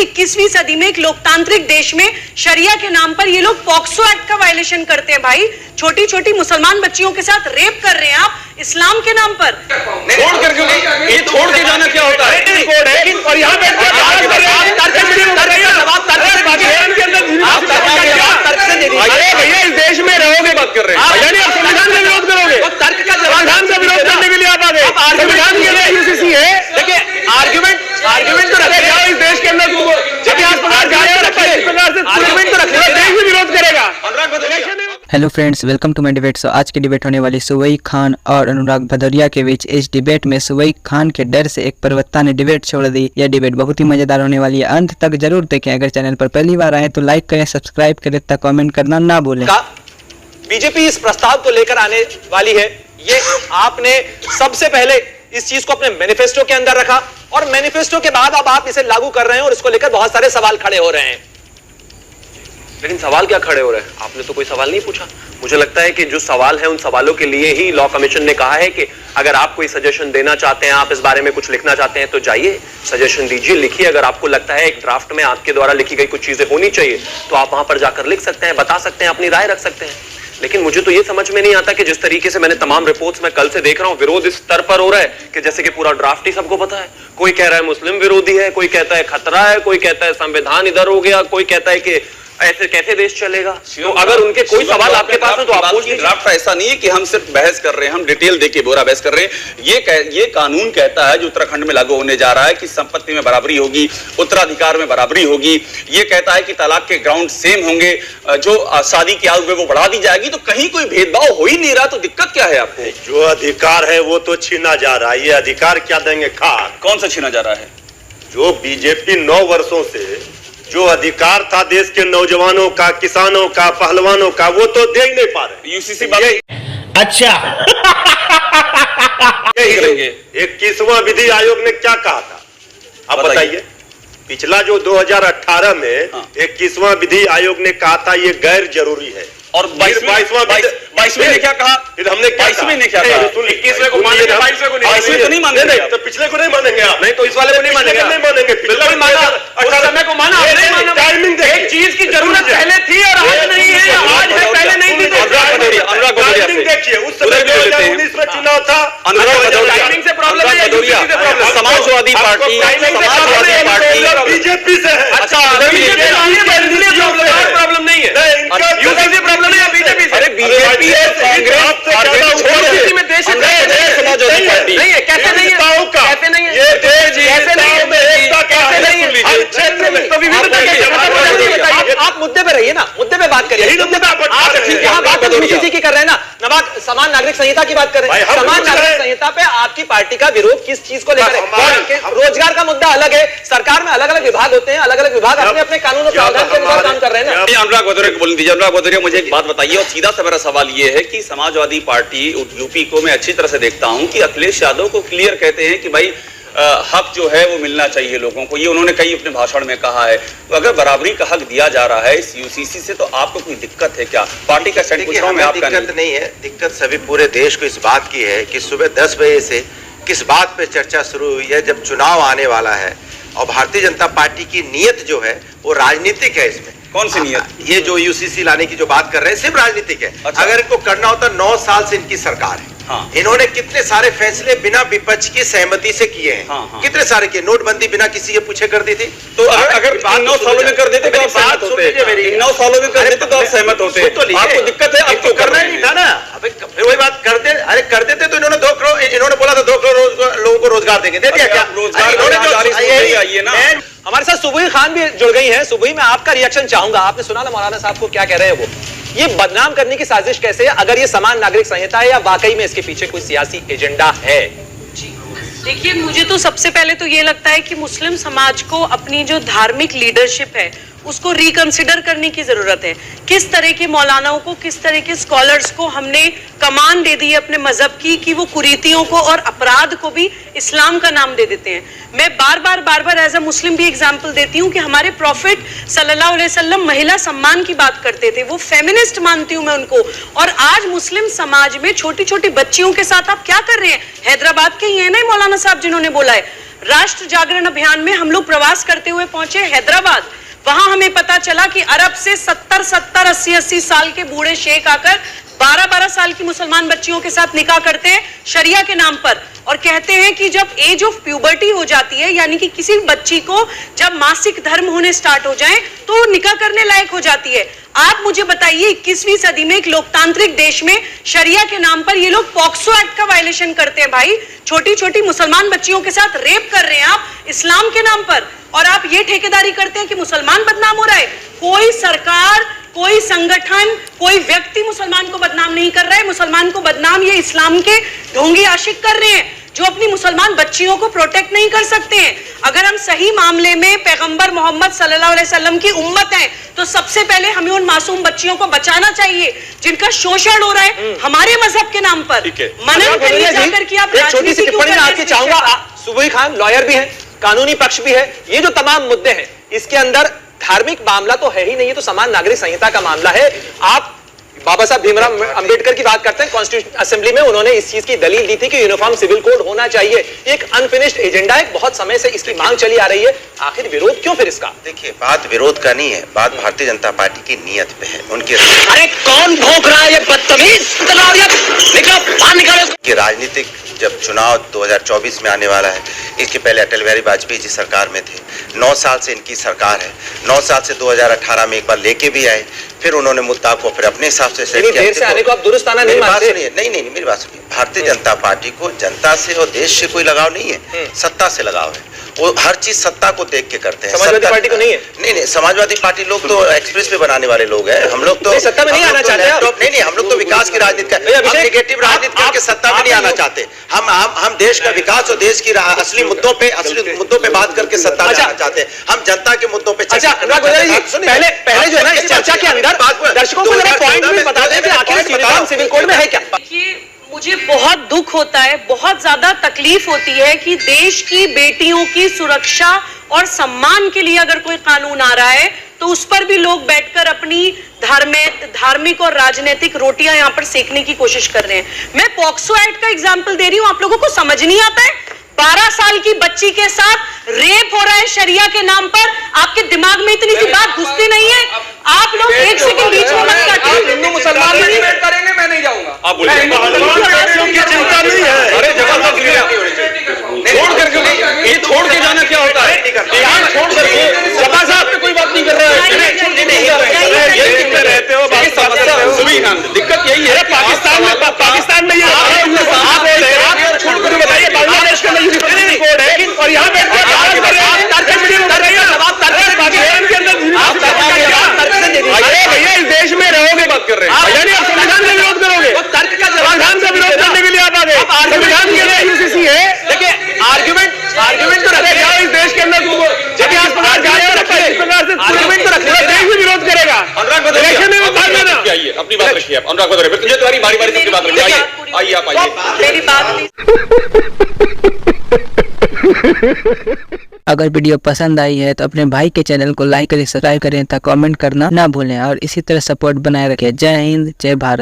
21वीं सदी में एक लोकतांत्रिक देश में शरिया के नाम पर ये लोग पॉक्सो एक्ट का वायलेशन करते हैं भाई। छोटी छोटी मुसलमान बच्चियों के साथ रेप कर रहे हैं आप इस्लाम के नाम पर। छोड़ करके ये छोड़ के जाना क्या होता है? कोड है और यहाँ पे भैया इस देश में रहोगे बात कर रहे हैं, यानी आप संविधान का विरोध करोगे। तर्क का संविधान का विरोध करने के लिए आप आ गए। संविधान के लिए यूसीसी है। देखिए आर्गुमेंट तो रखेगा इस देश के अंदर, जब इस प्रकार से आर्गुमेंट तो रखेगा, देश भी विरोध करेगा। Hello friends, welcome to my debate. So आज की डिबेट होने वाली सुवई खान और अनुराग भदौरिया के बीच। इस डिबेट में सुवई खान के डर से एक प्रवक्ता ने डिबेट छोड़ दी। यह डिबेट बहुत ही मजेदार होने वाली है, अंत तक जरूर देखें। अगर चैनल पर पहली बार आए तो लाइक करें, सब्सक्राइब करें तथा कमेंट करना ना भूलें। बीजेपी इस प्रस्ताव को लेकर आने वाली है, ये आपने सबसे पहले इस चीज को अपने मैनिफेस्टो के अंदर रखा और मैनिफेस्टो के बाद अब आप इसे लागू कर रहे हैं और इसको लेकर बहुत सारे सवाल खड़े हो रहे हैं। लेकिन सवाल क्या खड़े हो रहे हैं? आपने तो कोई सवाल नहीं पूछा। मुझे लगता है कि जो सवाल है उन सवालों के लिए ही लॉ कमीशन ने कहा है कि अगर आप कोई सजेशन देना चाहते हैं, आप इस बारे में कुछ लिखना चाहते हैं तो जाइए सजेशन दीजिए, लिखिए। अगर आपको लगता है एक ड्राफ्ट में आपके द्वारा लिखी गई कुछ चीजें होनी चाहिए तो आप वहां पर जाकर लिख सकते हैं, बता सकते हैं, अपनी राय रख सकते हैं। लेकिन मुझे तो ये समझ में नहीं आता कि जिस तरीके से मैंने तमाम रिपोर्ट्स में कल से देख रहा हूं, विरोध इस स्तर पर हो रहा है कि जैसे कि पूरा ड्राफ्ट ही सबको पता है। कोई कह रहा है मुस्लिम विरोधी है, कोई कहता है खतरा है, कोई कहता है संविधान इधर हो गया, कोई कहता है कि ऐसे कैसे देश चलेगा। तो अगर उनके कोई सवाल आपके पास है तो आप पूछ लीजिए। ड्राफ्ट ऐसा नहीं है कि हम सिर्फ बहस कर रहे हैं, हम डिटेल देके बोरा बहस कर रहे हैं। ये कानून कहता है जो उत्तराखंड में लागू होने जा रहा है कि संपत्ति में बराबरी होगी, उत्तराधिकार में बराबरी होगी। ये कहता है कि तलाक के ग्राउंड सेम होंगे, जो शादी की आयु वो बढ़ा दी जाएगी। तो कहीं कोई भेदभाव हो ही नहीं रहा, तो दिक्कत क्या है आपको? जो अधिकार है वो तो छीना जा रहा है। ये अधिकार क्या देंगे? कौन सा छीना जा रहा है? जो बीजेपी 9 वर्षों से जो अधिकार था देश के नौजवानों का, किसानों का, पहलवानों का, वो तो दे ही नहीं पा रहे। यूसीसी अच्छा 21वां विधि आयोग ने क्या कहा था आप बताइए? पिछला जो 2018 में 21वां विधि आयोग ने कहा था ये गैर जरूरी है। और 22वें ने क्या कहा? फिर हमने 22वें ने क्या कहा? 21वें को मानेंगे, 22वें को नहीं मानेंगे। तो पिछले को नहीं मानेंगे आप? नहीं तो इस वाले को नहीं मानेंगे। नहीं मानेंगे। पिछले को माना, उस समय को माना, नहीं माना। टाइमिंग एक चीज की जरूरत पहले थी और आज नहीं है, आज है, पहले नहीं थी। अनुराग भदौरिया देखिए, उस समय 2019 में चुनाव था। अनुराग भदौरिया से प्रॉब्लम है, समाजवादी पार्टी बीजेपी से है। अच्छा प्रॉब्लम नहीं है, यूसीसी प्रॉब्लम है बीजेपी से। अरे बीजेपी है, कांग्रेस में देश समाजवादी पार्टी नहीं है। कैसे नहीं है? कैसे नहीं है? ये देश कैसे नहीं है? कैसे नहीं है? हर क्षेत्र में तो विविधता कैसे बताइए? आप मुद्दे पे रहिए ना, मुद्दे पे बात करिए। यहाँ बात यूसीसी की कर रहे हैं ना, नवाब समान नागरिक संहिता की बात कर रहे हैं। समान नागरिक संहिता पे आपकी पार्टी का विरोध किस चीज को लेकर है? रोजगार का मुद्दा अलग है, सरकार में अलग अलग विभाग होते हैं, अलग अलग विभाग अपने अपने कानून और प्रावधान के अनुसार काम कर रहे हैं ना। अनुराग भदौरिया को बोलने दीजिए। अनुराग भदौरिया, मुझे एक बात बताइए और सीधा सा मेरा सवाल ये है कि समाजवादी पार्टी यूपी को मैं अच्छी तरह से देखता हूं कि अखिलेश यादव को क्लियर कहते हैं कि भाई हक जो है वो मिलना चाहिए लोगों को। ये उन्होंने कई अपने भाषण में कहा है। तो अगर बराबरी का हक दिया जा रहा है इस यूसीसी से, तो आपको कोई दिक्कत है क्या? पार्टी का सेट पूछ रहा हूं मैं, आपका दिक्कत नहीं है। दिक्कत सभी पूरे देश को इस बात की है कि सुबह 10 बजे से किस बात पे चर्चा शुरू हुई है, जब चुनाव आने वाला है और भारतीय जनता पार्टी की नीयत जो है वो राजनीतिक है। इसमें कौन सी नीयत? ये जो यूसीसी लाने की जो बात कर रहे हैं सिर्फ राजनीतिक है। अच्छा। अगर इनको करना होता, 9 साल से इनकी सरकार है। हाँ। इन्होंने कितने सारे फैसले बिना विपक्ष की सहमति से किए हैं। हाँ। कितने सारे किए। नोटबंदी बिना किसी के पूछे कर दी थी। तो अगर 9 सालों में कर देते तो आप सहमत होते? 9 सालों में कर देते तो आप सहमत होते? आपको दिक्कत है? आपको करना ही नहीं था ना। अबे फिर वही बात करते, अरे कर देते तो इन्होंने 2 करोड़, इन्होंने बोला था 2 करोड़ लोगों को रोजगार देंगे, दे दिया क्या? हमारे साथ सुबही खान भी जुड़ गई हैं। सुबही, मैं आपका रिएक्शन चाहूंगा। आपने सुना ना मौलाना साहब को क्या कह रहे हैं वो? ये बदनाम करने की साजिश कैसे है? अगर ये समान नागरिक संहिता है या वाकई में इसके पीछे कोई सियासी एजेंडा है? देखिए, मुझे तो सबसे पहले तो ये लगता है कि मुस्लिम समाज को अपनी जो धार्मिक लीडरशिप है उसको रिकंसिडर करने की जरूरत है। किस तरह के मौलानाओं को, किस तरह के स्कॉलर्स को हमने कमान दे दी है अपने मजहब की कि वो कुरीतियों को और अपराध को भी इस्लाम का नाम दे देते हैं। मैं बार बार एज अ मुस्लिम भी एग्जाम्पल देती हूँ कि हमारे प्रॉफिट सल्लल्लाहु अलैहि वसल्लम महिला सम्मान की बात करते थे। वो फेमिनिस्ट मानती हूँ मैं उनको। और आज मुस्लिम समाज में छोटी छोटी बच्चियों के साथ आप क्या कर रहे हैं? हैदराबाद के ही है ना मौलाना साहब जिन्होंने बोला है राष्ट्र जागरण अभियान में हम लोग प्रवास करते हुए पहुंचे हैदराबाद। वहां हमें पता चला कि अरब से 70-70, 80-80 साल के बूढ़े शेख आकर 12-12 साल की मुसलमान बच्चियों के साथ निकाह करते हैं शरिया के नाम पर, और कहते हैं कि जब एज ऑफ प्यूबर्टी हो जाती है, यानी कि किसी बच्ची को जब मासिक धर्म होने स्टार्ट हो जाए तो निकाह करने लायक हो जाती है। आप मुझे बताइए 21वीं सदी में एक लोकतांत्रिक देश में शरिया के नाम पर ये लोग पॉक्सो एक्ट का वायलेशन करते हैं भाई। छोटी छोटी मुसलमान बच्चियों के साथ रेप कर रहे हैं आप इस्लाम के नाम पर, और आप ये ठेकेदारी करते हैं कि मुसलमान बदनाम हो रहा है। कोई सरकार, कोई संगठन, कोई व्यक्ति मुसलमान को बदनाम नहीं कर रहा है। मुसलमान को बदनाम ये इस्लाम के ढोंगी आशिक कर रहे हैं जो अपनी मुसलमान बच्चियों को प्रोटेक्ट नहीं कर सकते हैं। अगर हम सही मामले में पैगंबर मोहम्मद सल्लल्लाहु अलैहि वसल्लम की उम्मत हैं तो सबसे पहले हमें उन मासूम बच्चियों को बचाना चाहिए जिनका शोषण हो रहा है हमारे मजहब के नाम पर। मनन करिए जाकर कि आप एक छोटी सी टिप्पणी मैं आपकी चाहूंगा। सुबोई खान लॉयर भी है, कानूनी पक्ष भी है। ये जो तमाम मुद्दे हैं इसके अंदर धार्मिक मामला तो है ही नहीं, है तो समान नागरिक संहिता का मामला है। आप बाबा साहब भीमराव अंबेडकर की बात करते हैं, कॉन्स्टिट्यूशन असेंबली में उन्होंने इस चीज की दलील दी थी कि यूनिफॉर्म सिविल कोड होना चाहिए। एक अनफिनिश्ड एजेंडा है, बहुत समय से इसकी मांग चली आ रही है। आखिर विरोध क्यों फिर इसका? देखिए, बात विरोध का नहीं है, बात भारतीय जनता पार्टी की नीयत पे है, उनकी। अरे कौन भौंक रहा है ये बदतमीज? निकलो बाहर निकालो। कि राजनीतिक जब चुनाव 2024 में आने वाला है, इसके पहले अटल बिहारी वाजपेयी जी सरकार में थे, 9 साल से इनकी सरकार है, 9 साल से 2018 में एक बार लेके भी आए, फिर उन्होंने मुद्दा को फिर अपने हिसाब से सेट किया। देर से आने को आप दुरुस्त आना नहीं मानते? नहीं, मेरी बात सुनिए। भारतीय जनता पार्टी को जनता से और देश से कोई लगाव नहीं है, सत्ता से लगाव है। वो हर चीज सत्ता को देख के करते हैं। समाजवादी पार्टी को नहीं है? नहीं, समाजवादी पार्टी लोग तो एक्सप्रेस पे बनाने वाले लोग हैं। हम लोग तो सत्ता में नहीं आना चाहते। नहीं, हम लोग तो विकास की राजनीति नेगेटिव राजनीति करके सत्ता में नहीं आना चाहते। हम देश का विकास और देश की असली मुद्दों पे बात करके सत्ता में आना चाहते हैं। हम जनता के मुद्दों पे पहले जो है ना इस चर्चा के अंदर दर्शकों को जरा पॉइंट में बता दें कि आखिर यूनिफॉर्म सिविल कोड में है क्या। मुझे बहुत दुख होता है, बहुत ज्यादा तकलीफ होती है कि देश की बेटियों की सुरक्षा और सम्मान के लिए अगर कोई कानून आ रहा है तो उस पर भी लोग बैठकर अपनी धार्मिक और राजनीतिक रोटियां यहां पर सेकने की कोशिश कर रहे हैं। मैं पॉक्सो एक्ट का एग्जाम्पल दे रही हूं, आप लोगों को समझ नहीं आता है? 12 साल की बच्ची के साथ रेप हो रहा है शरिया के नाम पर। आपके दिमाग में इतनी सी बात घुसती नहीं है? आप लोग एक सेकंड बीच में मत काटिए। हिंदू मुसलमान नहीं करेंगे, मैं नहीं जाऊंगा। आप बोलिए। चिंता नहीं है। अरे छोड़ करके ये छोड़ के जाना क्या होता है? छोड़ करके सभा साहब पे कोई बात नहीं कर रहा है। रहते हो सुबह खान, दिक्कत यही है। पाकिस्तान में ये आप छोड़ कर बताइए, बांग्लादेश का यूनिफॉर्म कोड है और यहाँ पे भैया इस देश में रहोगे, बात कर रहे हैं यानी आप संविधान का विरोध करोगे। संविधान का विरोध करने के लिए आप आ गए। संविधान के लिए यूसीसी है। देखिए आर्गुमेंट तो रखे जाओ इस देश के अंदर, जब इस प्रकार आर्गुमेंट तो रखे, देश भी विरोध करेगा। अनुराग भदौरिया आइए, अपनी बात रखिए आप। अनुराग भदौरिया, तुझे तुम्हारी बारी बारी सबकी बात रखिए। आइए आप आइए, मेरी बात। अगर वीडियो पसंद आई है तो अपने भाई के चैनल को लाइक करें, सब्सक्राइब करें तथा कमेंट करना ना भूलें और इसी तरह सपोर्ट बनाए रखें। जय हिंद, जय भारत।